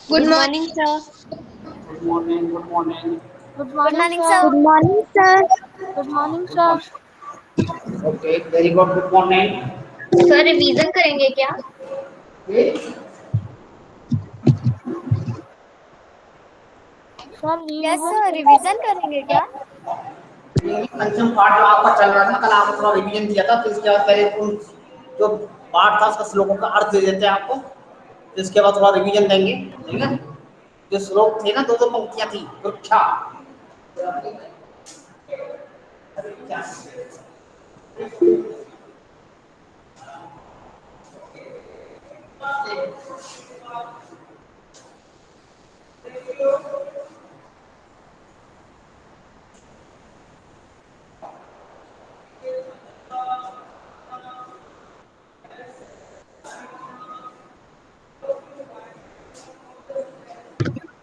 Good Good morning. morning, sir. Good morning. Good morning. Good Good morning, morning, sir. sir. Good morning, sir. Good morning, Good sir. morning. Okay. Very good. Good morning. Sir revision करेंगे क्या? Okay. Sir yes revision sir, revision करेंगे क्या? अंतिम पाठ जो आपका चल रहा था ना, कल आपको थोड़ा रिवीजन दिया था, फिर इसके बाद पहले उन जो पाठ था उसका श्लोकों का अर्थ दे देते हैं आपको, फिर इसके बाद थोड़ा रिवीजन देंगे, ठीक है? जो श्लोक थे ना, दो दो पंक्तियां थी, वृक्षा।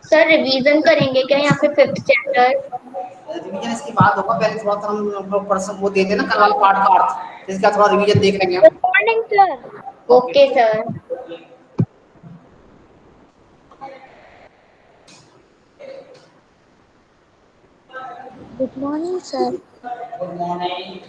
सर रिवीजन करेंगे क्या यहाँ पे 5th चैप्टर? रिवीजन इसके बाद होगा, पहले थोड़ा सा हम लोग पर्सन वो देते हैं ना, कल वाले पाठ का अर्थ, फिर इसका थोड़ा रिवीजन देख लेंगे हम। Good morning, sir. Okay sir. Good morning, sir. Good morning.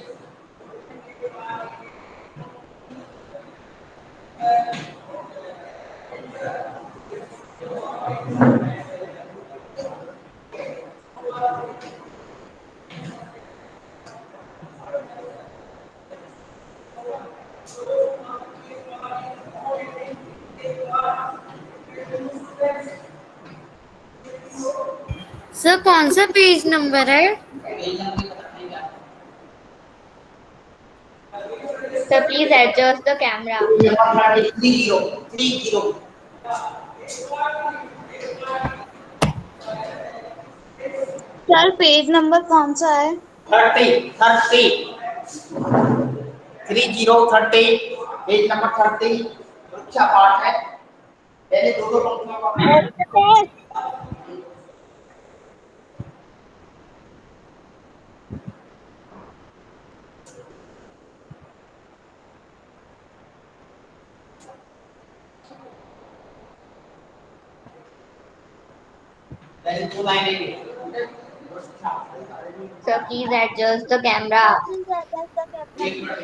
Sir कौन सा पेज नंबर है? Sir please adjust the camera. 30 sir page number कौन सा है? 30 30 पेज नंबर 30। अच्छा पाठ है, पहले दो दो पंक्तियों का पढ़ना है। पहले दो लाइनें। Sir please adjust the camera.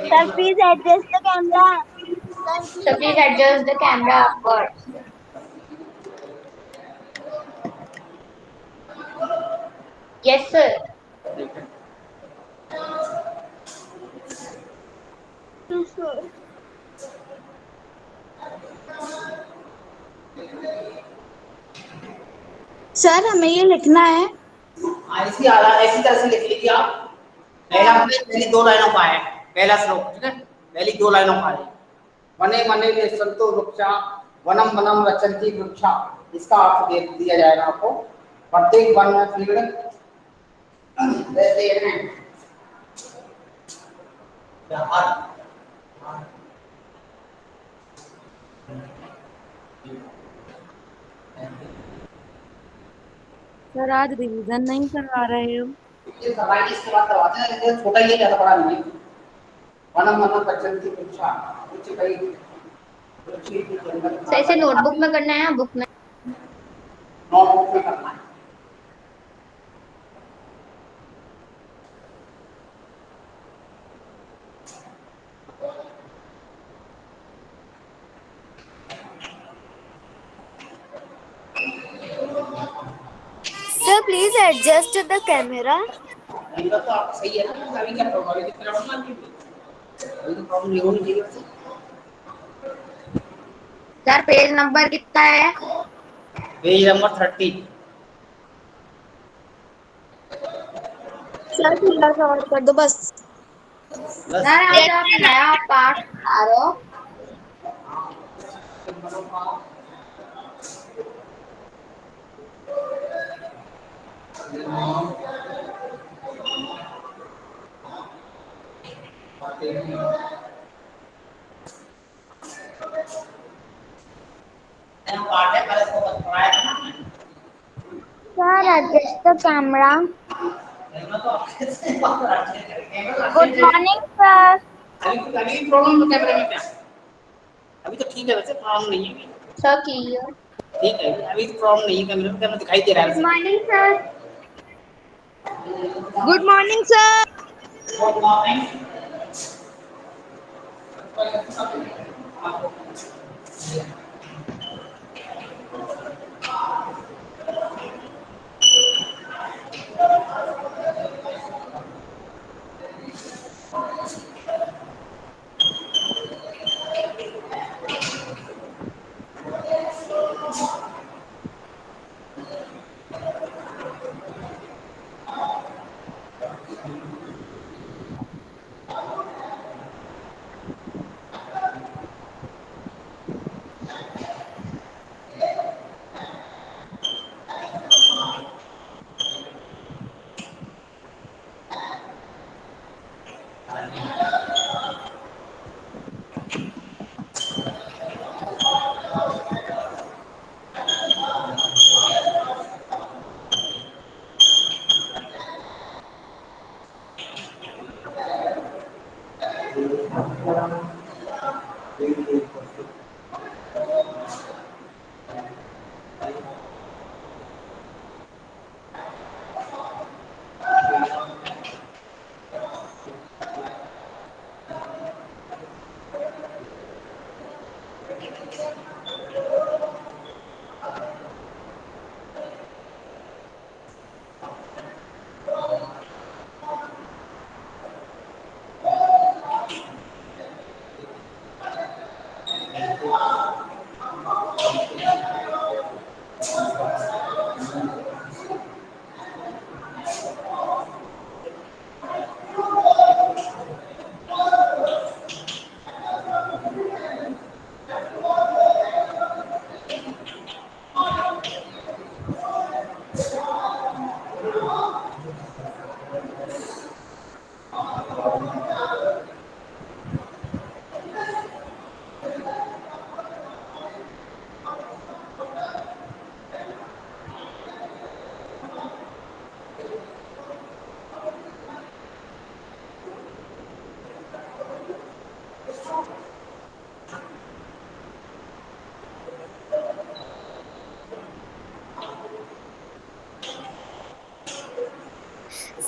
Sir please adjust the camera. Sir please adjust the camera upward. Yes sir. Sir हमें ये लिखना है। ऐसी तरह से लिख लीजिए आप। पहला हमने पहली दो लाइनों का है, पहला श्लोक, ठीक है? पहली दो लाइनों का है, वने वने में संतो वृक्षा, वनम वनम रचन्ति वृक्षा। इसका अर्थ दे दिया जाएगा आपको। प्रत्येक वन में पेड़ रहते हैं। सर आज रिवीजन नहीं करवा रहे हो? ये सवाल इसके बाद करवाते हैं, लेकिन छोटा ही है, ज्यादा बड़ा नहीं है। वनम वनम रचन्ति वृक्षा, कुछ कई सर इसे नोटबुक में करना है या बुक में? नोटबुक में करना है। Sir please adjust the camera. नहीं तो आप सही है ना, अभी क्या प्रॉब्लम है? अभी तो प्रॉब्लम नहीं होनी चाहिए वैसे। सर पेज नंबर कितना है? Page number 30। सर थोड़ा सा और कर दो बस। बस सर आज आप नया पाठ पढ़ा रहे हो? पार्ट है, पहले इसको बस पढ़ाया था ना। Sir adjust the camera. मैं तो आपसे बात कर रहा था, कैमरा गुड अच्छे से। Morning sir. अभी प्रॉब्लम तो कैमरे में क्या? अभी तो ठीक है, वैसे प्रॉब्लम नहीं है। सर की ठीक है, अभी प्रॉब्लम नहीं है, कैमरे में कैमरा दिखाई दे रहा है गुड वैसे। Morning sir. Good morning sir. Good morning.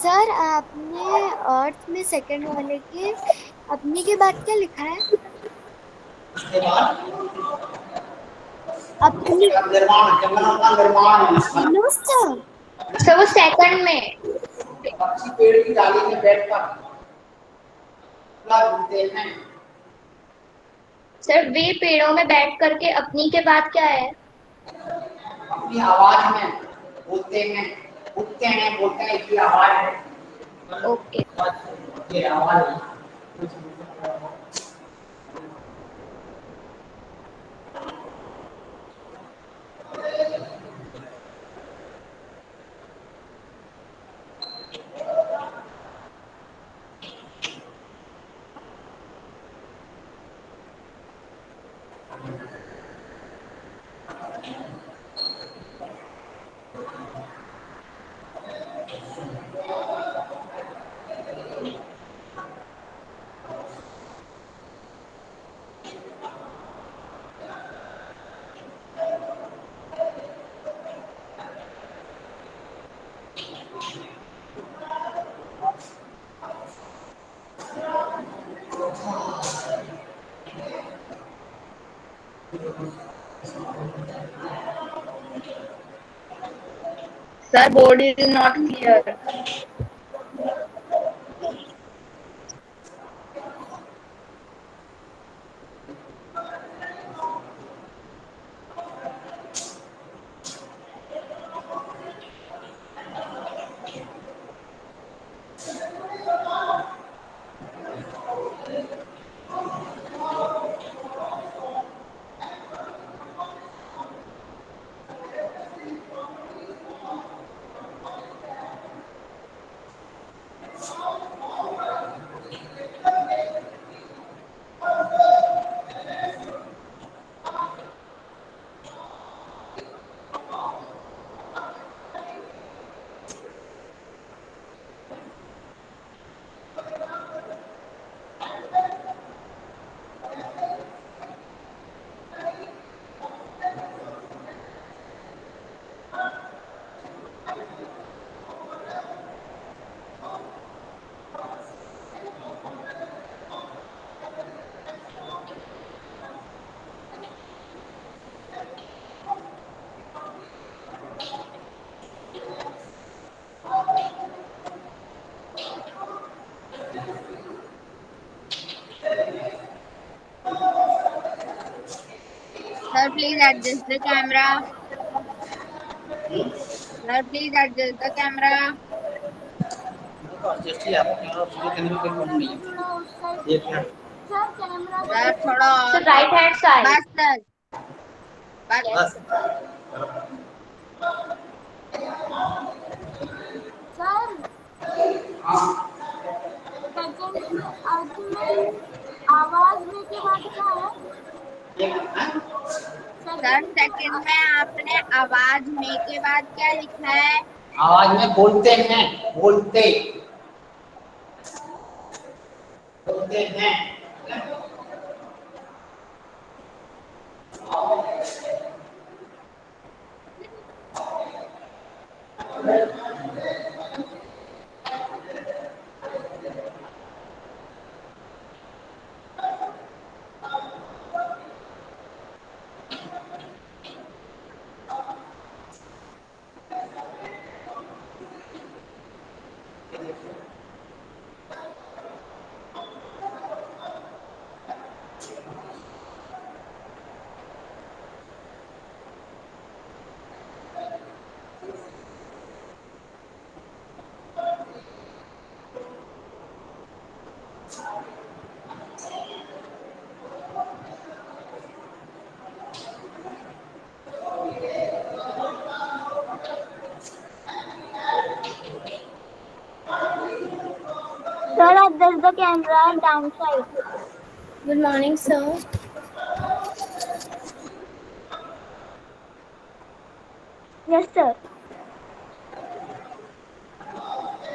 Sir आपने अर्थ में सेकंड वाले के अपनी के बाद क्या लिखा है? उसके बाद अपनी। इसका निर्माण, जंगलों का निर्माण है। No sir. सर वो सेकंड में। पक्षी पेड़ की डाली में बैठकर घूमते हैं। सर वे पेड़ों में बैठ करके अपनी के बाद क्या है? अपनी आवाज में बोलते हैं, उठते हैं, बोलते हैं कि आवाज है। ओके। ये आवाज है। Sir, board is not clear. Sir, please adjust the camera. Sir, please adjust the camera. तो एडजस्ट ही आपको कैमरा शुरू करने में कोई प्रॉब्लम नहीं है। एक मिनट। Sir, थोड़ा So और right hand side. बस सर बस बस आवाज में के बाद क्या है? सर सेकंड में आपने आवाज में के बाद क्या लिखा है? आवाज में बोलते हैं, बोलते बोलते हैं। Sir, adjust the camera downside. Good morning, sir. Yes, sir.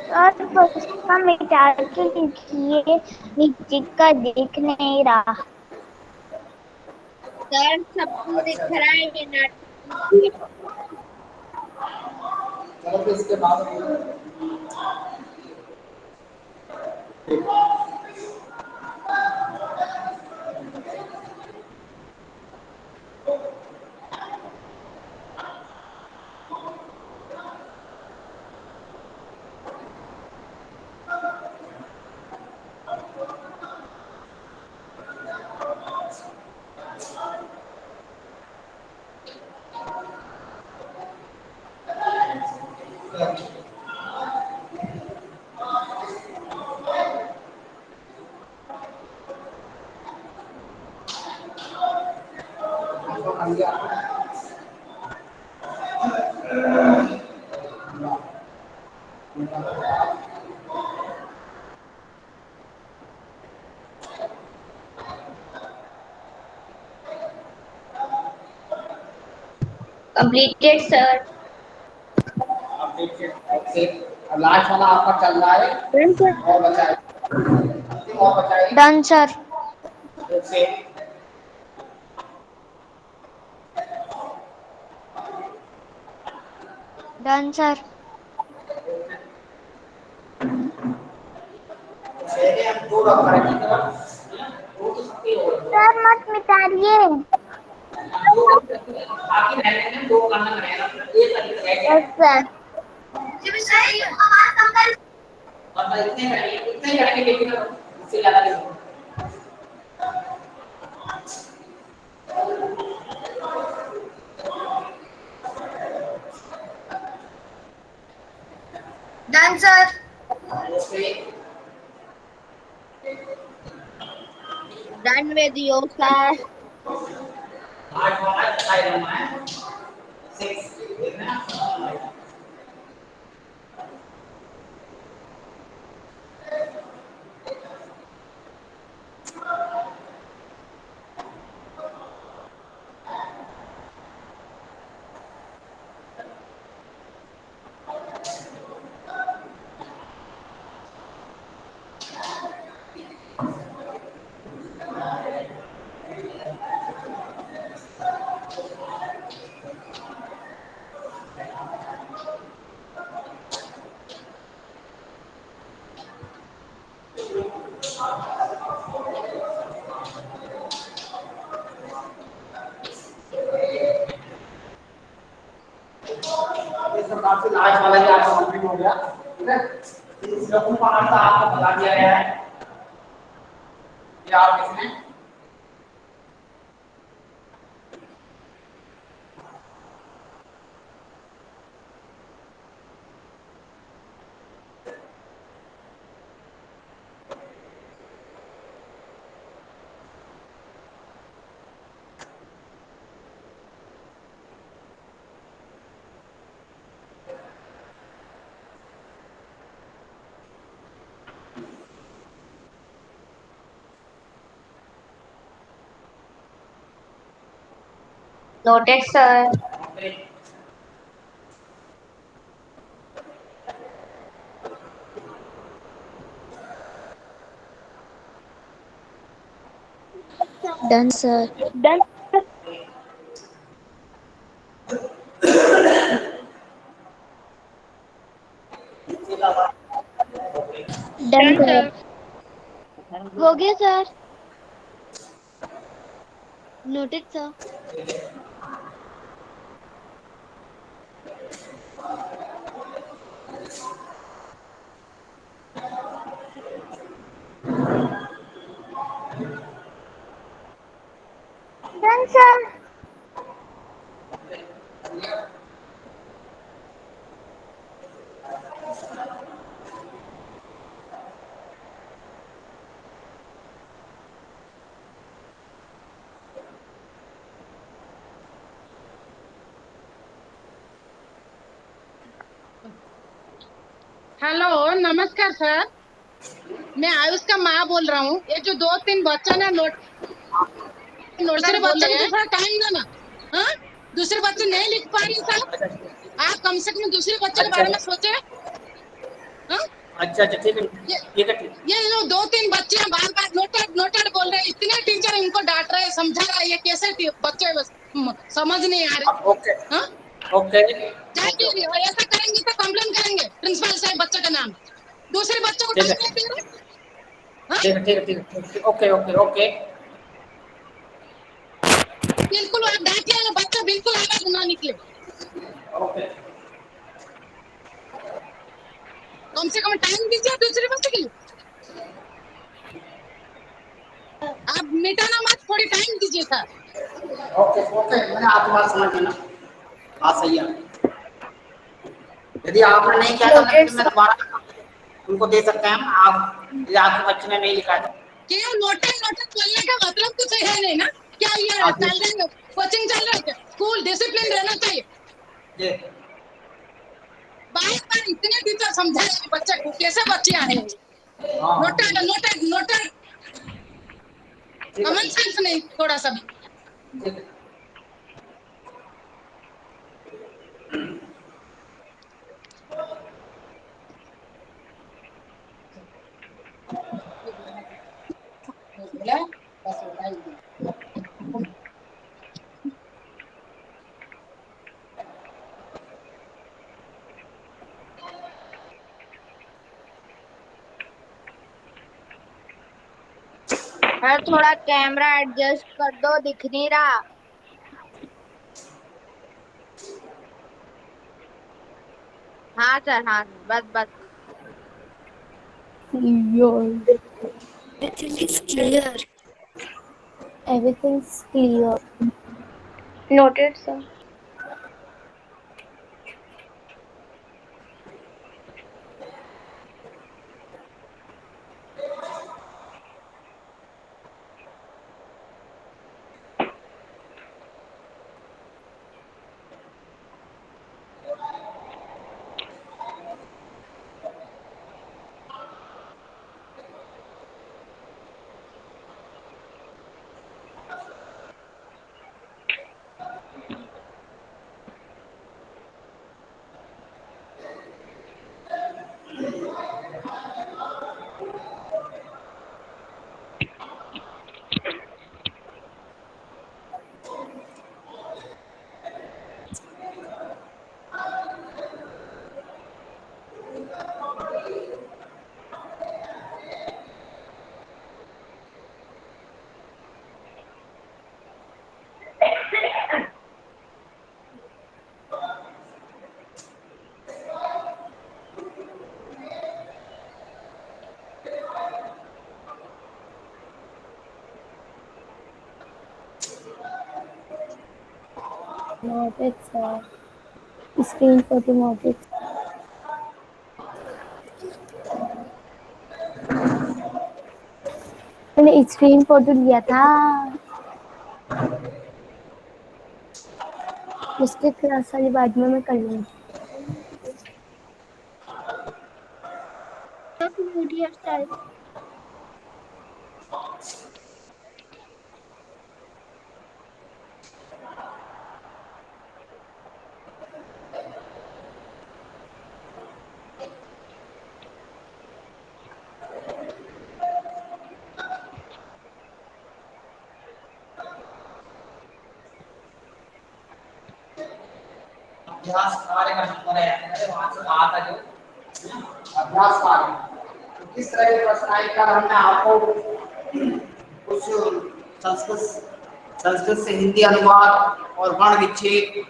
Sir उसका मिटा के लिखिए, नीचे का दिख नहीं रहा। सर सबको दिख रहा है ये नाटक। चलो फिर इसके बाद Completed, sir. लास्ट वाला आपका चल रहा है और बचा है, और बचा है। Done, sir. Okay Done, sir. पहले हम दो रख रहे हैं दो तो सबके हो गए। सर मत मिटाइए। दो बाकी रहने में दो करना रहेगा, एक तरीका रह गया। Yes, sir. और बस इतने करेंगे लेकिन उससे ज्यादा नहीं होगा। Done, sir. Okay Done with you, sir. आठ वाला ट्राई करना है 6 देखना। इस प्रकार से लास्ट वाला भी आपका कंप्लीट हो गया, ठीक है। इस डॉक्यूमेंट का आंसर आपको बता दिया गया है, ये आप इसमें Noted, sir. Done sir. Done. Done sir. हो गया sir. Noted sir. Done, sir. Hello, नमस्कार सर। मैं आयुष का माँ बोल रहा हूँ। ये जो 2-3 बच्चा ना नोट दूसरे बच्चे को थोड़ा टाइम देना। हाँ, दूसरे बच्चे नहीं लिख पा रही सर। आप कम से कम दूसरे बच्चे के बारे में सोचे। हाँ, अच्छा ठीक है ये ठीक है ठीक है। ये जो 2-3 बच्चे बार बार नोटेड नोटेड बोल रहे हैं। इतने टीचर इनको डांट रहे हैं, समझा रहा है, ये कैसे बच्चे समझ नहीं आ रहे। ओके हाँ, ओके चाहे कीजिए, और ऐसा करेंगे तो कंप्लेन करेंगे प्रिंसिपल साहब बच्चे का नाम। दूसरे बच्चों को ठीक है टाइम नहीं दे रहे। हाँ, ठीक है ठीक है ठीक है ठीक है, ओके ओके ओके बिल्कुल आप डांटिए ना, बच्चा बिल्कुल आवाज ना निकले। ओके। कम से कम टाइम दीजिए दूसरे बच्चे के लिए। आप मिटाना मत, थोड़ी टाइम दीजिए सर। ओके ओके मैंने आपकी बात समझ ली ना। बात सही है। यदि आपने नहीं किया तो मैं नोटेड फिर मैं सर। दोबारा उनको दे सकते हैं। आप यदि आपके बच्चे ने नहीं लिखा है तो क्या नोटेड नोटेड बोलने का मतलब कुछ है नहीं ना। क्या ये आप चल रहे हैं, कोचिंग चल रहा है क्या? स्कूल डिसिप्लिन रहना चाहिए। जी बार बार इतने टीचर समझाए बच्चे को, कैसे बच्चे आ रहे हैं। हाँ नोटेड नोटेड नोटेड, ठीक है कॉमन सेंस नहीं थोड़ा सा भी। ठीक है। बोला बस होता ही। सर थोड़ा कैमरा एडजस्ट कर दो, दिख नहीं रहा। हाँ सर, हाँ बस बस। Everything is clear. Everything's clear. Noted, sir. Noted, sir. Screen for the noted. मैंने स्क्रीन फोटो लिया था। उसके क्लास वाली बाद में मैं कर लूंगी। Media style. अभ्यास कार्य का नंबर है, मैंने वहां से कहा था जो अभ्यास कार्य, तो किस तरह के प्रश्न आए, कल हमने आपको कुछ संस्कृत से हिंदी अनुवाद और वर्ण विच्छेद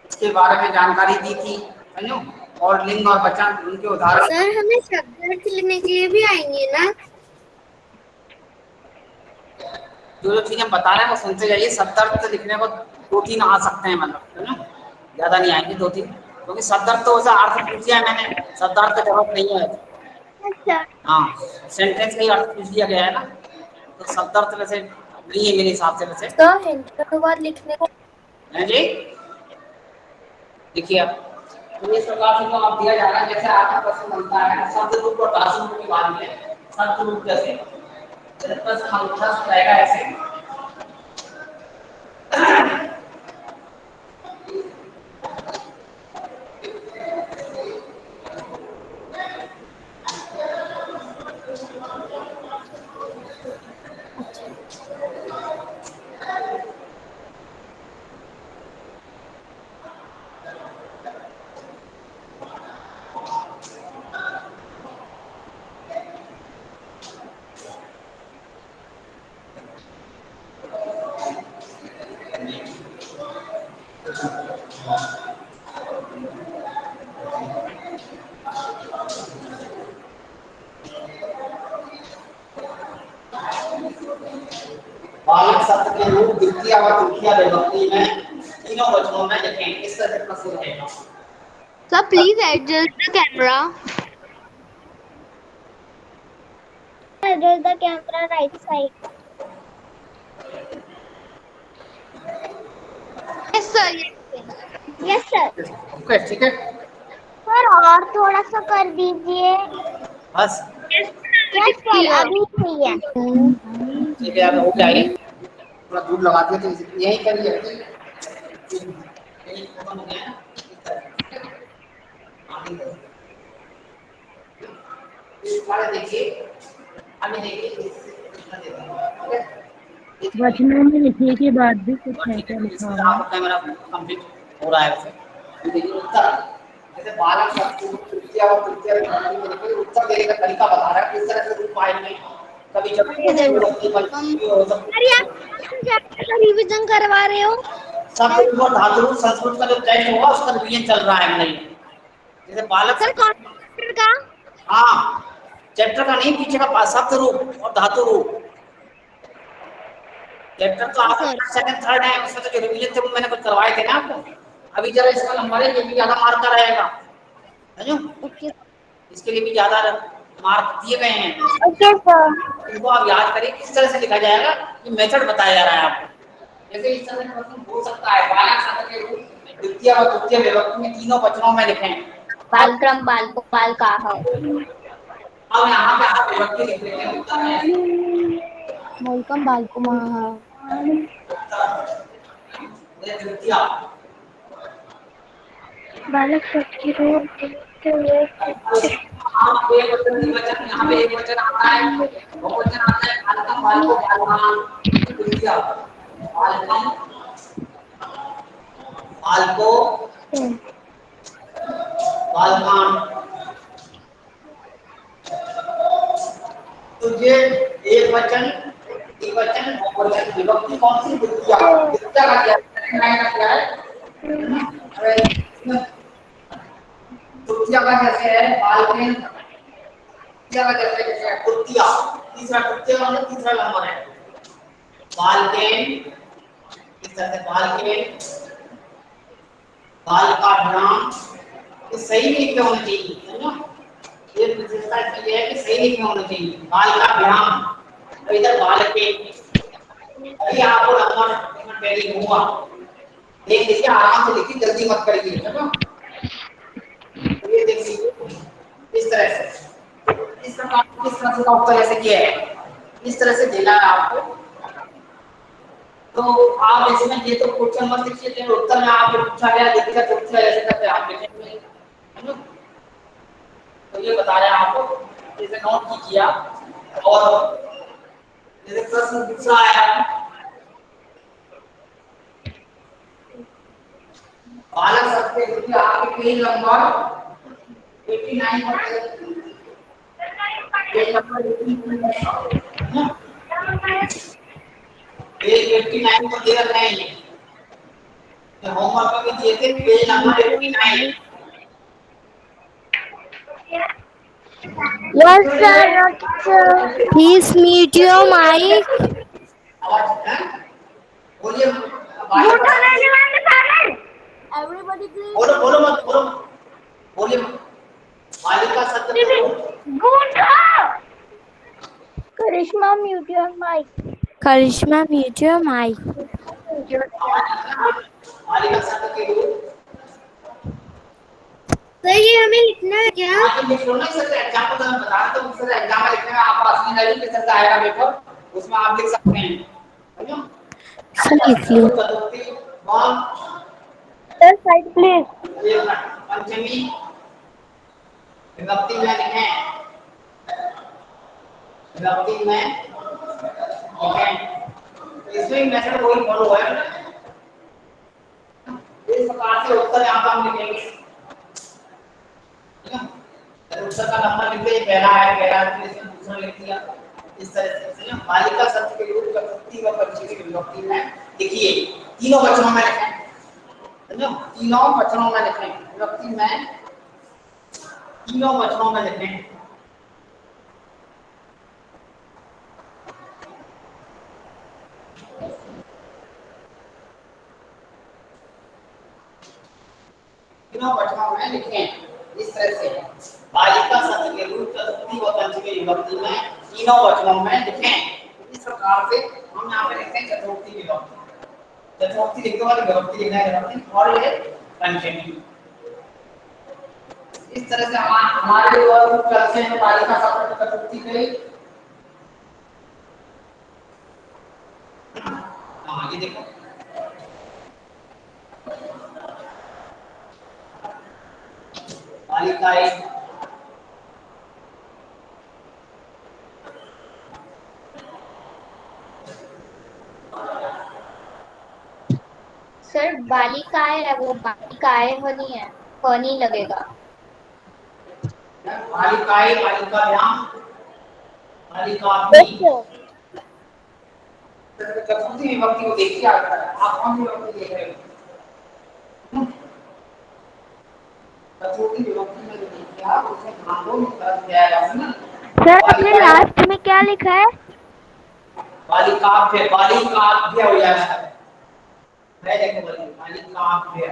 इसके बारे में जानकारी दी थी, समझो, और लिंग और वचन उनके उदाहरण। सर हमें शब्दार्थ लिखने के लिए भी आएंगे ना? जो चीजें बता रहे हैं वो सुनते जाइए। शब्दार्थ लिखने को 2-3 आ सकते हैं, मतलब समझो, ज्यादा नहीं आएंगे 2-3, क्योंकि शब्दार्थ तो वैसा अर्थ पूछ लिया मैंने, शब्दार्थ का जरूरत नहीं है। अच्छा हाँ, सेंटेंस का ही अर्थ पूछ लिया गया है ना, तो शब्दार्थ वैसे नहीं है मेरे हिसाब से वैसे। तो हिंदी अनुवाद लिखने को है जी, देखिए अब तो इस प्रकार से तो आप दिया जा रहा है, जैसे आपका प्रश्न बनता है शब्द रूप और धातु रूप की बात में, शब्द रूप जैसे प्रश्न हमेशा रहेगा ऐसे। बालक शब्द के रूप द्वितीय और तृतीय विभक्ति में तीनों वचनों में लिखें, इस तरह से प्रश्न रहेगा। Sir please adjust the camera. adjust the camera right side। Yes sir. Yes sir. Okay, ठीक है सर और थोड़ा सा कर दीजिए। बस, यस सर अभी सही है। ठीक है, अब हो जाएगी, थोड़ा दूर लगा दिया तो यही करिए, यही खत्म हो गया ना, देखिए अभी देखिए वचनों में लिखने के बाद भी कुछ ऐसा लिखा हुआ है। कैमरा कंप्लीट हो रहा है वैसे। देखिए उत्तर, जैसे बालक शब्द तृतीय और तृतीय विभक्ति में लिखे उत्तर देने का तरीका बता रहा है, किस तरह से रूप आएंगे, कभी जब अरे आप रिवीजन करवा रहे हो? शब्द और धातु रूप संस्कृत का जो टेस्ट होगा उसका रिवीजन चल रहा है नहीं, जैसे बालक सर कौन का? हाँ, चैप्टर का नहीं, पीछे का शब्द रूप और धातु रूप, चैप्टर तो आपका सेकंड थर्ड है, उसमें तो जो रिवीजन थे वो मैंने कुछ करवाए थे ना आपको। अभी जरा इसका नंबर है, ये भी ज्यादा मार्क का रहेगा, समझो, इसके लिए भी ज्यादा मार्क दिए गए हैं। Okay sir. इनको आप याद करिए किस तरह से लिखा जाएगा, ये मेथड बताया जा रहा है आपको। जैसे इस तरह से प्रश्न हो सकता है, बालक शब्द के रूप द्वितीय और तृतीय विभक्ति में तीनों वचनों में लिखें। बालक्रम बालको बालकाः। अब यहाँ पे आप विभक्ति लिख लेते हैं, उत्तर में वेलकम बालकुमार। द्वितीय बालक शब्द के रूप देखते हुए आप एक वचन द्विवचन, यहाँ पे एक वचन आता है, बहुवचन आता है, बालकम बालको बालकाः, द्वितीय बालकम बालको बालकान्। तो ये एक वचन, द्विवचन, बहुवचन, विभक्ति कौन सी? द्वितीय। द्वितीय का क्या है? तृतीय का कैसे है? बालकेन। तृतीय का कैसे है? तृतीय। तीसरा तृतीय का मतलब तीसरा नंबर है, बालकेन, इस तरह से बालकेन, बालकाभ्याम, ये सही लिखे होने चाहिए, समझो, ये विशेषता ये है कि सही लिखे होने चाहिए, बालकाभ्याम, तो इधर बालकेन, अभी आपको नंबर पहले हुआ, देख लीजिए, आराम से लिखिए, जल्दी मत करिए, समझो, ये देखिए इस तरह से, इस प्रकार किस तरह से उत्तर ऐसे किया है, इस तरह से देना है आपको। तो आप इसमें ये तो क्वेश्चन मत लिखिए, लेकिन उत्तर में आपको पूछा गया दिक्कत उत्तर ऐसे करके आप लिखेंगे, समझो, तो ये बता रहे हैं आपको, इसे नोट कीजिए आप। और जैसे प्रश्न दूसरा आया, बालक सकते हैं कि आपके पेज नंबर 89 पर पेज नंबर 89 पेज 89 पर दे रहे हैं ये होमवर्क में दिए थे page number 89 Yes, sir. Please mute your mic. आवाज है बोलिए Everybody please. बोलो मत बोलिए मत बालिका शब्द Karishma, mute your mic. Karishma, mute your mic. बालिका शब्द के रूप सर ये हमें लिखना है क्या? आप लिख लो ना सर एग्जांपल तो मैं बता रहा हूं सर एग्जाम में लिखने में आप असली नहीं के सर आएगा पेपर उसमें आप लिख सकते हैं समझो सर लिख लो। चतुर्थी वन Sir, side please. पंचमी विभक्ति में लिखें विभक्ति में लिखें इसमें मेथड वही फॉलो है इस प्रकार से उत्तर यहां पर हम लिखेंगे उत्तर का नंबर लिख दे पहला है पहला इसमें दूसरा लिख दिया इस तरह से समझो बालिका शब्द के रूप चतुर्थी व पंचमी विभक्ति में लिखिए तीनों वचनों में लिखें समझो तीनों वचनों में लिखें विभक्ति में तीनों वचनों में लिखें तीनों वचनों में लिखें इस तरह से बालिका शब्द के रूप चतुर्थी व पंचमी विभक्ति में तीनों वचनों में लिखें इस प्रकार से हम यहाँ पे लिखते हैं चतुर्थी विभक्ति चतुर्थी लिखते वाली विभक्ति लिखना है विभक्ति और ये पंचमी इस तरह से हमारे और चलते हैं बालिका शब्द चतुर्थी के हाँ ये देखो बालिकाएं सर बालिकाएं है वो बालिकाएं होनी है फनी लगेगा बालिकाएं बालिकायां बालिका चतुर्थी विभक्ति को देखिए आप कौन सी विभक्ति देख रहे हो चतुर्थी विभक्ति में जो देखिए आप उसमें भागों में तरफ जाएगा ना Sir, आपने लास्ट में क्या लिखा है? बालिकाभ्य हो जाएगा है देखो बालिकाभ्य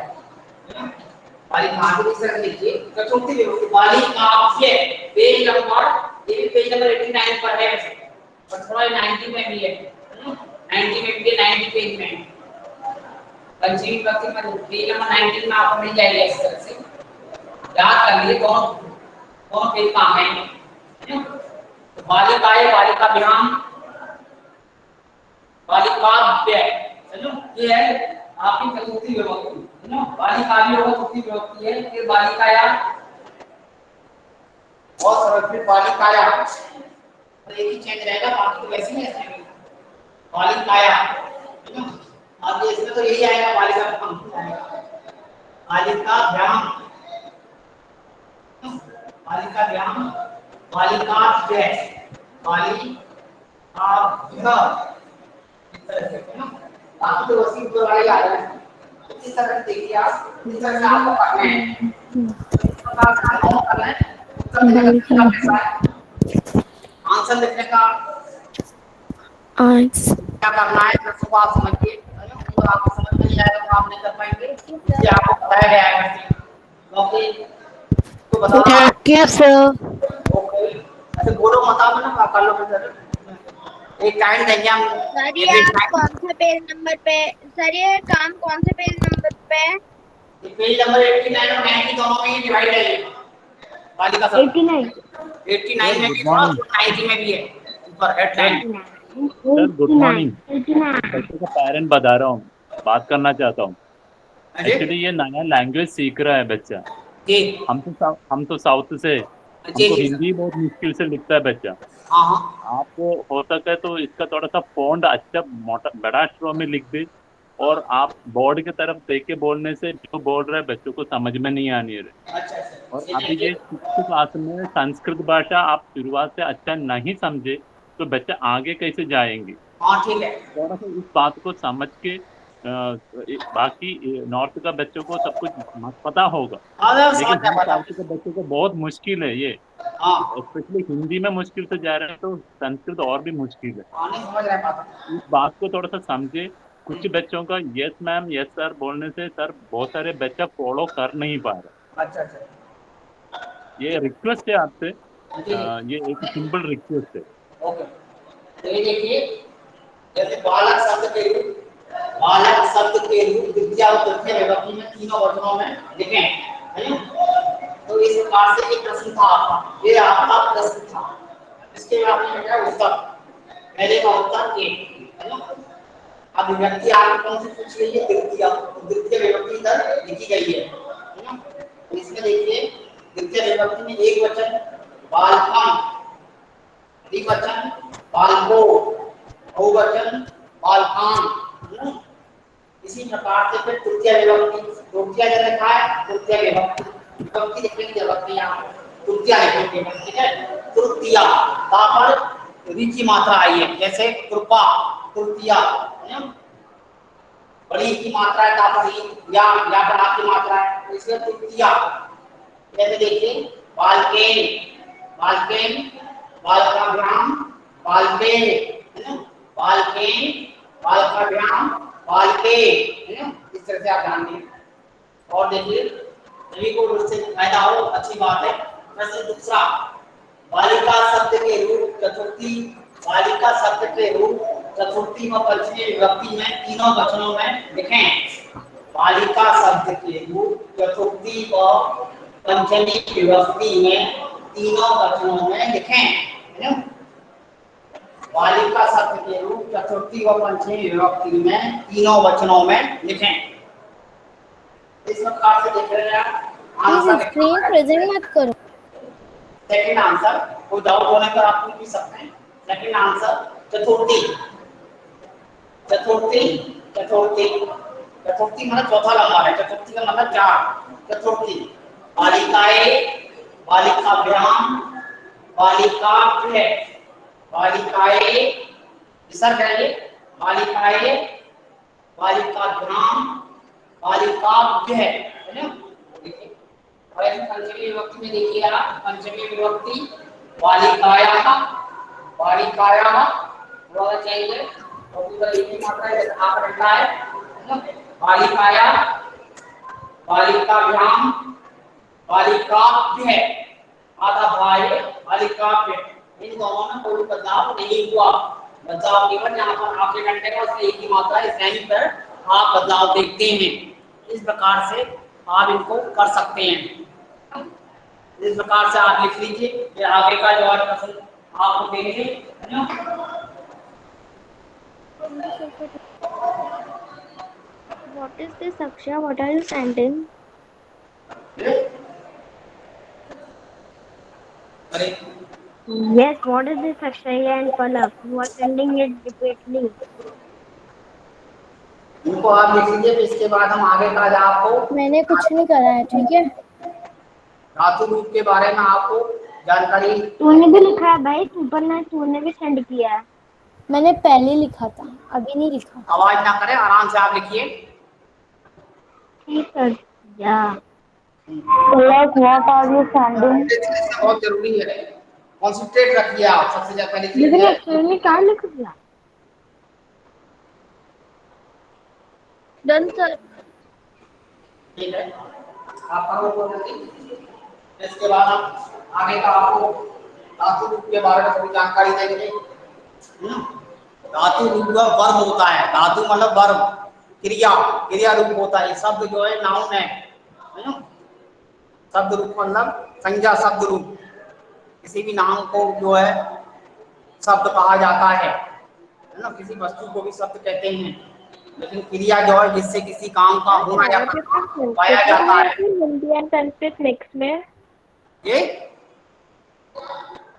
बालिकाभ्य इस तरह लिखिए चतुर्थी विभक्ति बालिकाभ्य पेज नंबर ये भी पेज नंबर 89 पर है और थोड़ा 90 में भी है 90 में भी 90 पेज में पंचमी विभक्ति में पेज नंबर 19 में आपको मिल जाएगा इस तरह से याद कर लीजिए कौन पेज कहाँ है बालिकाएं बालिकाभ्याम बालिकाभ्य चलो ये है आपकी चतुर्थी विभक्ति समझो बालिका भी होगा चतुर्थी विभक्ति है फिर बालिकाया और सरल फिर बालिकाया तो एक ही चेंज रहेगा बाकी तो वैसे ही है बालिकाया समझो अब इसमें तो यही आएगा बालिका का फंक्शन आएगा बालिकाभ्याम बालिकाभ्याम बालिकाभ्य बालिकाभ्य इस तरह से है ना आप तो उसी ऊपर वाले आ रहे हैं इस तरह से देखिए आप इस तरह से आपको पढ़ना है आंसर लिखने का क्या करना है तो आप समझिए अगर आपको समझ नहीं आएगा तो आप नहीं कर पाएंगे इसलिए आपको बताया गया है क्योंकि तो बताओ Thank you, sir. ओके ऐसे बोलो मत आप ना कर लो सर एक टाइम देंगे हम सर ये आप कौन से पेज नंबर पे सर ये काम कौन से पेज नंबर पे है पेज नंबर 89 और 90 दोनों में ही डिवाइड है बालिका सब 89 में भी और 90 में भी है ऊपर हेडलाइन सर गुड मॉर्निंग बच्चे का पेरेंट बता रहा हूँ बात करना चाहता हूँ एक्चुअली ये नया लैंग्वेज सीख रहा है बच्चा जी हम तो साउथ से हमको हिंदी बहुत मुश्किल से लिखता है बच्चा हाँ आपको हो सके तो इसका थोड़ा सा फॉन्ट अच्छा मोटा बड़ा अक्षरों में लिख दे और आप बोर्ड की तरफ देख के बोलने से जो बोल रहे बच्चों को समझ में नहीं आनी रही। अच्छा अच्छा, और ये अभी देखिए। ये 6th क्लास में संस्कृत भाषा आप शुरुआत से अच्छा नहीं समझे तो बच्चे आगे कैसे जाएंगे। हाँ ठीक है। थोड़ा सा इस बात को समझ के बाकी नॉर्थ का बच्चों को सब कुछ पता होगा, हाँ मैं समझ लेकिन में हम पता। साउथ के बच्चों को बहुत मुश्किल है ये। हाँ स्पेशली हिंदी में मुश्किल से जा रहे हैं तो संस्कृत और भी मुश्किल है। हाँ, नहीं समझ रहे पाता। इस बात को थोड़ा सा समझे। कुछ बच्चों का यस मैम यस सर बोलने से सर बहुत सारे बच्चा फॉलो कर नहीं पा रहे। अच्छा अच्छा, ये रिक्वेस्ट है आपसे, जी जी, ये एक सिंपल रिक्वेस्ट है। ओके। तो ये देखिए, जैसे बालक शब्द के रूप, बालक शब्द के रूप विद्या और तथ्य विभक्ति में तीनों वचनों में लिखें, है ना? तो इस प्रकार से एक प्रश्न था आपका, ये आपका प्रश्न था। इसके बाद में क्या उत्तर, पहले का उत्तर ए, है ना? अब विभक्ति आपको कौन सी पूछ रही है? द्वितीय, द्वितीय विभक्ति इधर लिखी गई है ना? तो इसमें देखिए, द्वितीय विभक्ति में एक वचन बालकम, द्विवचन बालको, बहुवचन बालकान, है ना? इसी प्रकार से फिर तृतीय विभक्ति, तृतीय जब लिखा है तृतीय विभक्ति, विभक्ति लिखने की जरूरत नहीं है आपको, तृतीय लिखेंगे, ठीक है? तृतीय का पर री की मात्रा आई है, जैसे कृपा तृतीय, है ना? बड़ी की मात्रा है, का पर या बड़ा की मात्रा है, तो इसलिए तृतीय। जैसे देखिए बालकेन, बालकेन, बालकाभ्याम, बालके, है ना? बालकेन, बालकाभ्याम, बालके, है ना? इस तरह से आप ध्यान दें। और देखिए सभी को रूप से फायदा हो, अच्छी बात है। वैसे दूसरा, बालिका शब्द के रूप चतुर्थी, बालिका शब्द के रूप चतुर्थी व पंचमी विभक्ति में तीनों वचनों में लिखें। बालिका शब्द के रूप चतुर्थी व पंचमी विभक्ति में तीनों वचनों में लिखें, है ना? बालिका शब्द के रूप चतुर्थी व पंचमी विभक्ति में तीनों वचनों में लिखें। इस प्रकार से देख रहे हैं आंसर, स्क्रीन प्रेजेंट मत करो। सेकंड आंसर, कोई डाउट होने पर आप पूछ भी सकते हैं। सेकंड आंसर चतुर्थी, चतुर्थी, चतुर्थी, चतुर्थी मतलब चौथा लंबा है, चतुर्थी का मतलब चार, चतुर्थी। बालिकाएं, बालिकाभ्याम, बालिकाभ्य, बालिकाएं विसर्ग है, बालिकाएं, बालिकाभ्याम, बालिकाभ्य, है ना? देखिए, और ऐसे पंचमी विभक्ति में देखिए आप, पंचमी विभक्ति बालिकायाः, बालिकायाः थोड़ा चेंज है और पूरा एक ही मात्रा है, जैसे आप रखा है ना? बालिकायाः, बालिकाभ्याम, बालिकाभ्य, आधा भाई बालिकाभ्य, इन दोनों में कोई बदलाव नहीं हुआ। बदलाव केवल यहाँ पर आपके घंटे का उसमें एक ही मात्रा है, इसमें पर आप बदलाव देखते हैं। इस प्रकार से आप इनको कर सकते हैं। इस प्रकार से आप लिख लीजिए, फिर आगे का जो है प्रश्न आपको देंगे, है ना? What is this, Akshay? What are you sending? अरे Yes, what is this, Akshay and Palak? You are sending it repeatedly. इनको आप लिख लीजिए, फिर इसके बाद हम आगे का आपको मैंने कुछ नहीं करा है, ठीक है? धातु रूप के बारे में आपको जानकारी। तूने भी लिखा है भाई, तूने भी सेंड किया है। मैंने पहले लिखा था, अभी नहीं लिखा। आवाज ना करें, आराम से आप लिखिए। ठीक है, या Palak, what are you sending? बहुत जरूरी है, कॉन्सेंट्रेट रखिए आप। सबसे ज्यादा पहले लेकिन लिखिए, अक्षर ने कहाँ लिख दिया? Done sir. ठीक है, आप करो तो जल्दी। इसके बाद हम आगे का आपको धातु रूप के बारे में थोड़ी जानकारी देंगे। धातु रूप का वर्ब होता है, धातु मतलब वर्ब, क्रिया, क्रिया रूप होता है। शब्द जो है नाउन है ना? शब्द रूप मतलब संज्ञा शब्द रूप, किसी भी नाम को जो है शब्द कहा जाता है ना? किसी वस्तु को भी शब्द कहते हैं, लेकिन क्रिया जो है जिससे किसी काम का होना या पाया जाता है। हिंदी और संस्कृत मिक्स में ये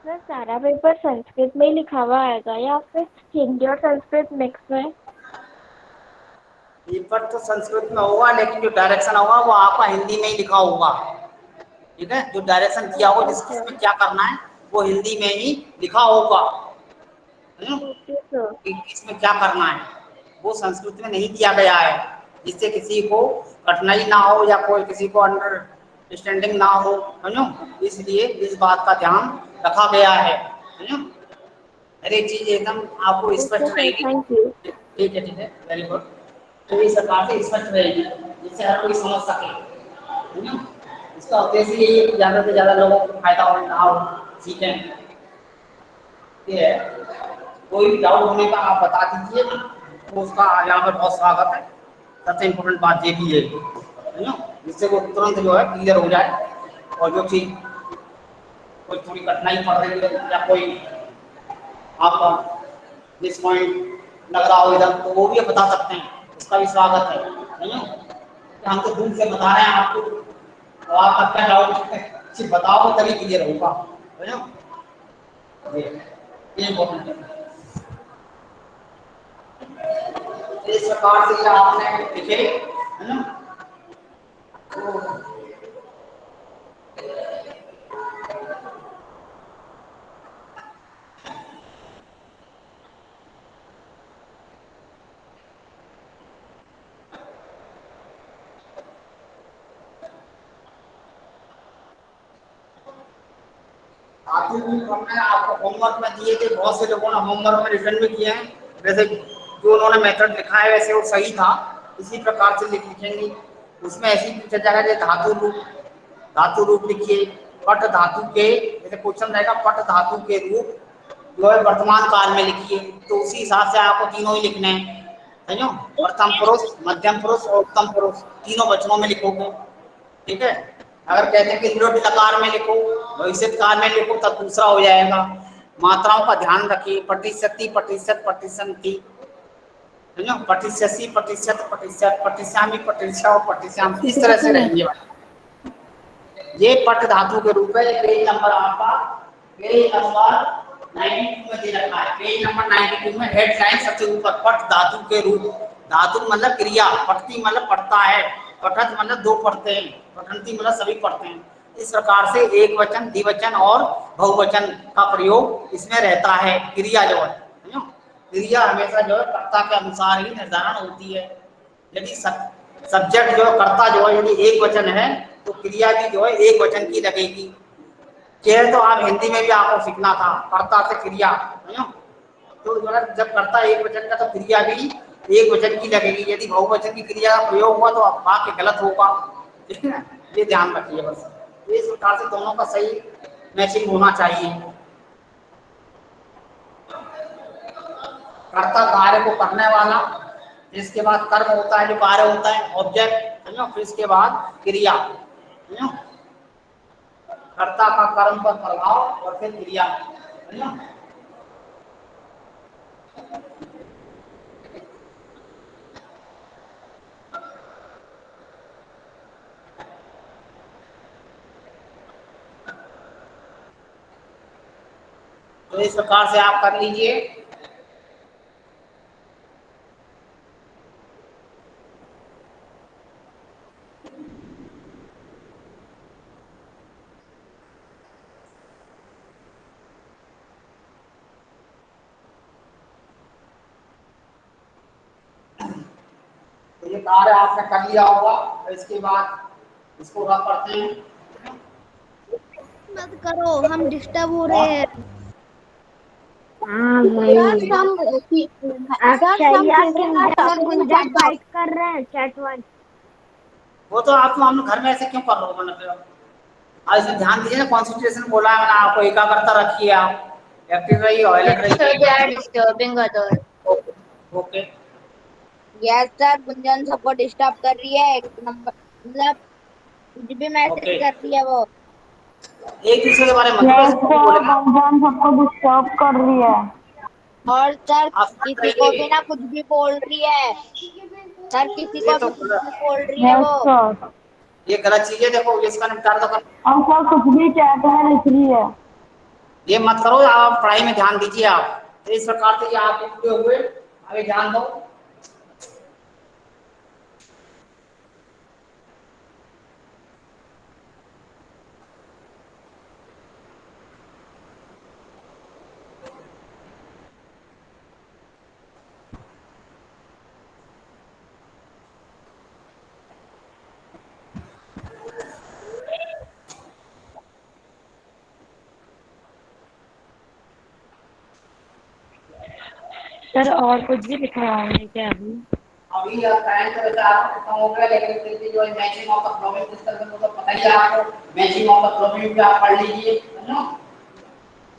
सर सारा पेपर संस्कृत में ही लिखा हुआ आएगा या फिर हिंदी और संस्कृत मिक्स में? पेपर तो संस्कृत में होगा, लेकिन जो डायरेक्शन होगा वो आपका हिंदी में ही लिखा होगा। ठीक है, जो डायरेक्शन दिया होगा जिसमें क्या करना है वो हिंदी में ही लिखा होगा। कि इसमें क्या करना है वो संस्कृत में नहीं दिया गया है, जिससे किसी को कठिनाई ना हो या कोई किसी को अंडरस्टैंडिंग ना हो, समझो। इसलिए इस बात का ध्यान रखा गया है, समझो। हर एक चीज एकदम आपको स्पष्ट रहेगी। ठीक है, वेरी गुड। तो इस प्रकार से स्पष्ट रहेगी जिससे हर कोई समझ सके, समझो। इसका उद्देश्य यही है कि ज़्यादा से ज़्यादा लोगों को फायदा हो, सीखें। ये है, कोई भी डाउट होने का आप बता दीजिए, तो उसका यहाँ पर बहुत स्वागत है। सबसे इम्पोर्टेंट बात ये भी है, जिससे वो तुरंत जो है क्लियर हो जाए, और जो चीज़ कोई थोड़ी कठिनाई पड़ रही है या कोई आपका मिस पॉइंट लग रहा हो इधर, तो वो भी बता सकते हैं, उसका भी स्वागत है। हम तो दूर से बता रहे हैं आपको, तो आप क्या डाउट सिर्फ बताओ तभी क्लियर होगा, ये इम्पोर्टेंट है। इस प्रकार से आपने लिखे, है ना। हमने आपको होमवर्क में दिए थे, बहुत से लोगों ने होमवर्क में रिटर्न भी किए हैं। वैसे जो उन्होंने मेथड लिखा है वैसे वो सही था, इसी प्रकार से लिखेंगे। उसमें ऐसी पूछा जाएगा जैसे धातु रूप लिखिए। पट धातु के, जैसे क्वेश्चन रहेगा पट धातु के रूप जो है वर्तमान काल में लिखिए, तो उसी हिसाब से आपको तीनों ही लिखने हैं, समझो। प्रथम पुरुष, मध्यम पुरुष और उत्तम पुरुष तीनों वचनों में लिखोगे। ठीक है, अगर कहते हैं कि लुट लकार में लिखो, भविष्य काल में लिखो, तब दूसरा हो जाएगा। मात्राओं का ध्यान रखिए, प्रतिशती, प्रतिशत, प्रतिशंति, समझो। प्रतिशती, प्रतिशत, प्रतिशत, प्रतिश्यामी, प्रतिशा और प्रतिश्याम, इस तरह से रहेंगे। ये पट धातु के रूप है। पेज नंबर आपका पेज नंबर 92 में दे रखा है। पेज नंबर 92 में हेडलाइन सबसे ऊपर, पट धातु के रूप। धातु मतलब क्रिया, पठती मतलब पढ़ता है, पठत मतलब दो पढ़ते हैं, पठंती मतलब सभी पढ़ते हैं। इस प्रकार से एक वचन, द्विवचन और बहुवचन का प्रयोग इसमें रहता है। क्रिया जो है, क्रिया हमेशा जो है कर्ता के अनुसार ही निर्धारण होती है। यदि सब्जेक्ट जो कर्ता जो है यदि एक वचन है तो क्रिया भी जो है एक वचन की लगेगी। यह तो आप हिंदी में भी आपको सीखना था, कर्ता से क्रिया, तो जब कर्ता एक वचन का तो क्रिया भी एक वचन की लगेगी। यदि बहुवचन की क्रिया का प्रयोग हुआ तो वाक्य गलत होगा, ठीक है। ये ध्यान रखिए बस। इस प्रकार से दोनों का सही मैचिंग होना चाहिए। कर्ता कार्य को करने वाला, इसके बाद कर्म होता है जो कार्य होता है, ऑब्जेक्ट, समझो। फिर इसके बाद क्रिया, समझो। कर्ता का कर्म पर प्रभाव और फिर क्रिया, समझो। तो इस प्रकार से आप कर लीजिए। तो ये कार्य आपने कर लिया होगा, तो इसके बाद इसको रख पढ़ते हैं। मत करो, हम डिस्टर्ब हो रहे हैं। हाँ भाई, गुंजा बाइट कर रहे हैं चैट वन। वो तो आप हम घर में ऐसे क्यों कर रहे हो, मतलब आज इसमें ध्यान दीजिए ना। कॉन्सेंट्रेशन बोला है मैंने आपको, एकाग्रता रखिए, आप एक्टिव रहिए, ऑयलेट रहिए। Disturbing other. Okay, yes sir, Gunjan सबको डिस्टर्ब कर रही है। एक नंबर मतलब कुछ भी मैसेज कर रही है वो। एक दूसरे के बारे में गुंजन सबको डिस्टर्ब कर रही है। और सर किसी को भी ना कुछ भी बोल रही है सर, किसी को तो भी कुछ भी बोल रही है वो। ये गलत चीज है। देखो इसका निपटारा तो कर, सर कुछ भी चैट में लिख रही है। ये मत करो, आप पढ़ाई में ध्यान दीजिए। आप तो इस प्रकार से आप पूरे हुए, आगे ध्यान दो। सर और कुछ भी लिखवाओगे क्या अभी? अभी टाइम तो वैसे आपको खत्म हो गया, लेकिन फिर भी जो matching of the following system में तो पता ही है आपको, मैचिंग ऑफ द फ्लोविंग भी आप पढ़ लीजिए, है ना।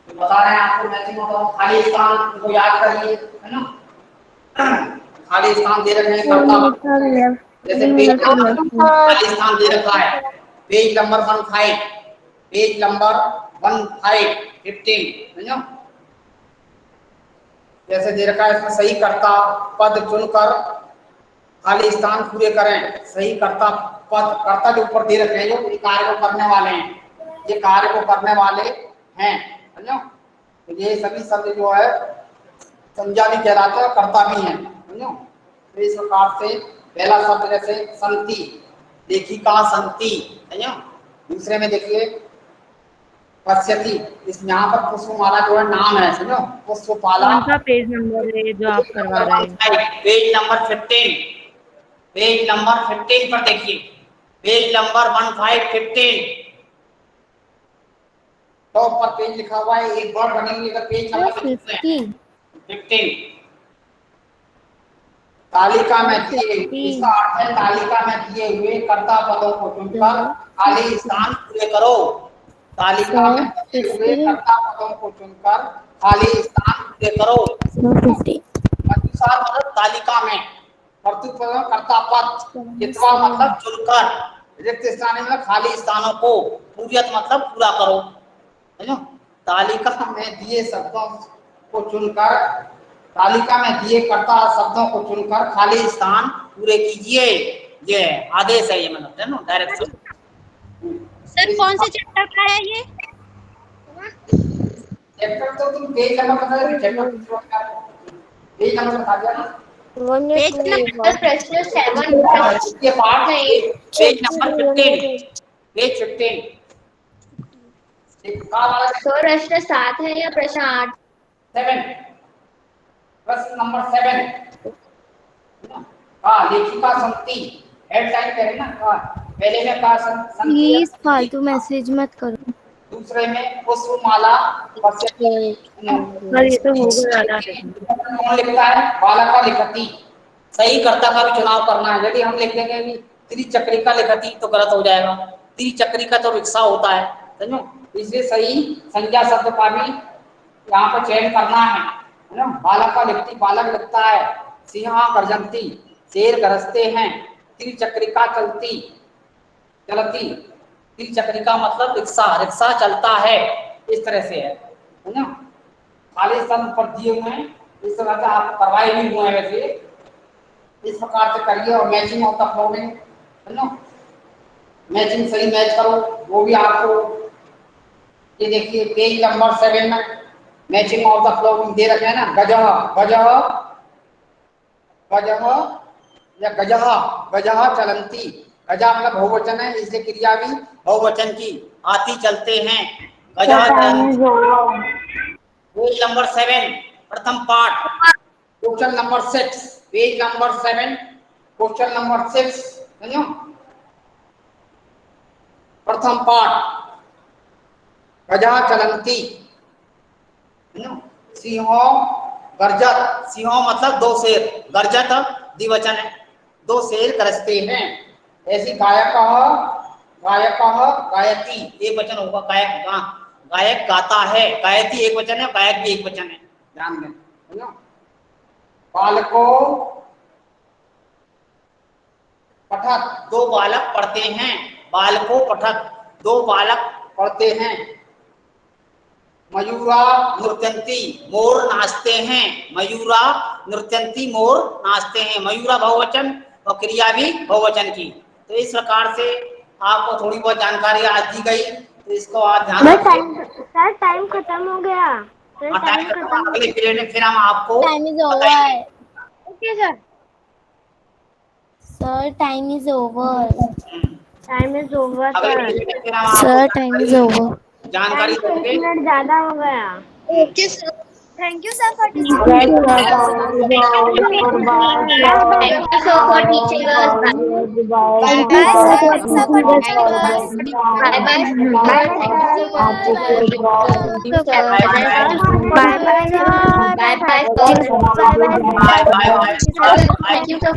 तो बता रहे हैं आपको मैचिंग ऑफ द खाली स्थान को याद करिए, है ना। खाली स्थान दे रखे हैं करता, जैसे पेज खाली स्थान दे रखा है, पेज नंबर 15, पेज नंबर 15 है ना। जैसे दे रखा है इसमें सही कर्ता पद चुनकर खाली स्थान पूरे करें। सही कर्ता पद, कर्ता जो ऊपर दे रखे हैं जो ये कार्य को करने वाले हैं, ये कार्य को करने वाले हैं, समझो। तो ये सभी शब्द जो है संज्ञा भी कहलाते हैं, कर्ता भी हैं, समझो। तो इस प्रकार से पहला शब्द जैसे संति, लेखिका संति, समझो। दूसरे में देखिए पश्यति, इस यहाँ पर पुष्पमाला जो है नाम है, समझो। पुष्पमाला कौन सा पेज नंबर है जो आप करवा रहे हैं? पेज नंबर 15, पेज नंबर 15 पर देखिए, पेज नंबर 15 टॉप पर पेज लिखा हुआ है, एक वर्ड बनी हुई है पेज नंबर 15। तालिका में दिए, इसका अर्थ है तालिका में दिए हुए कर्ता पदों को चुनकर खाली स्थान पूरे करो। तालिका में दिए हुए कर्ता पदों को चुनकर खाली स्थान पूरे करो। अनुसार मतलब तालिका में, कर्ता पद, जितवा मतलब चुनकर, रिक्त स्थान में खाली स्थानों को, पूरियत मतलब पूरा करो, है ना। तालिका में दिए शब्दों को चुनकर, तालिका में दिए कर्ता शब्दों को चुनकर खाली स्थान पूरे कीजिए, ये आदेश है, ये मतलब है ना, डायरेक्शन। सर कौन से चैप्टर का है ये? चैप्टर तो तुम पेज नंबर बता दो, चैप्टर पेज नंबर बता दिया ना, पेज नंबर प्रश्न 7 ये पार्ट है, पेज नंबर 15, पेज 15 एक का वाला तो प्रश्न 7 है या प्रश्न 8? 7, प्रश्न नंबर 7। हाँ, लेखिका संति, हेडलाइन करें ना, हाँ पहले में का संति, प्लीज फालतू मैसेज मत करो। दूसरे में पुष्पमाला, सर ये तो हो गया। कौन लिखता है? बालका लिखती। सही कर्ता का भी चुनाव करना है। यदि हम लिख देंगे कि त्रिचक्रिका लिखती तो गलत हो जाएगा, त्रिचक्रिका तो रिक्शा होता है, समझो। इसलिए सही संज्ञा शब्द का भी यहाँ पर चयन करना है ना। बालका लिखती, बालक लिखता है। सिंहा गर्जनती, शेर गरजते हैं। त्रिचक्रिका चलती, चलती, त्रिचक्रिका मतलब रिक्शा, रिक्शा चलता है, इस तरह से है ना। खाली स्थान पर दिए हुए हैं, इस तरह से आप करवाए भी हुए हैं, वैसे इस प्रकार से करिए। और मैचिंग ऑफ द फ्लोविंग, है ना, मैचिंग सही मैच करो, वो भी आपको ये देखिए पेज नंबर 7 में मैचिंग ऑफ द फ्लोविंग दे रखे हैं ना। गजह, गजह, गजह या गजह, गजह चलंती। गजा मतलब बहुवचन है, इसलिए क्रिया भी बहुवचन की, आती चलते हैं। गजह चलंती। पेज नंबर 7 प्रथम पाठ, question number 6, page number 7 question number 6, समझो। प्रथम पाठ, गजह चलंती, सिंहो गर्जत। सिंहो मतलब दो शेर, गर्जत द्विवचन है, दो शेर गरजते हैं। ऐसी गायक, गायक, गायती एक वचन होगा, गायक, गायक गाता है। गायती एक वचन है, गायक भी एक वचन है, ध्यान दें, समझो। बालको पठत, दो बालक पढ़ते हैं। बालको पठत, दो बालक पढ़ते हैं। मयूरा नृत्यंती, मोर नाचते हैं। मयूरा नृत्यंती, मोर नाचते हैं। मयूरा बहुवचन और क्रिया भी बहुवचन की। तो इस प्रकार से आपको थोड़ी बहुत जानकारी आज दी गई, तो इसको आप ध्यान रखिए। सर टाइम खत्म हो गया। टाइम खत्म, अगले पीरियड में फिर हम आपको time is over. Okay sir. Sir time is over. Time is over अगले सर। पीरियड में फिर हम आपको सर टाइम इज ओवर। जानकारी देंगे। मिनट ज्यादा हो गया। Okay sir. Thank you, sir, for teaching. Thank you so for teaching us. Bye bye, sir. Thank you, sir, for teaching us. Bye bye. Thank you so much. Bye bye, sir. Bye bye. Bye bye. Thank you so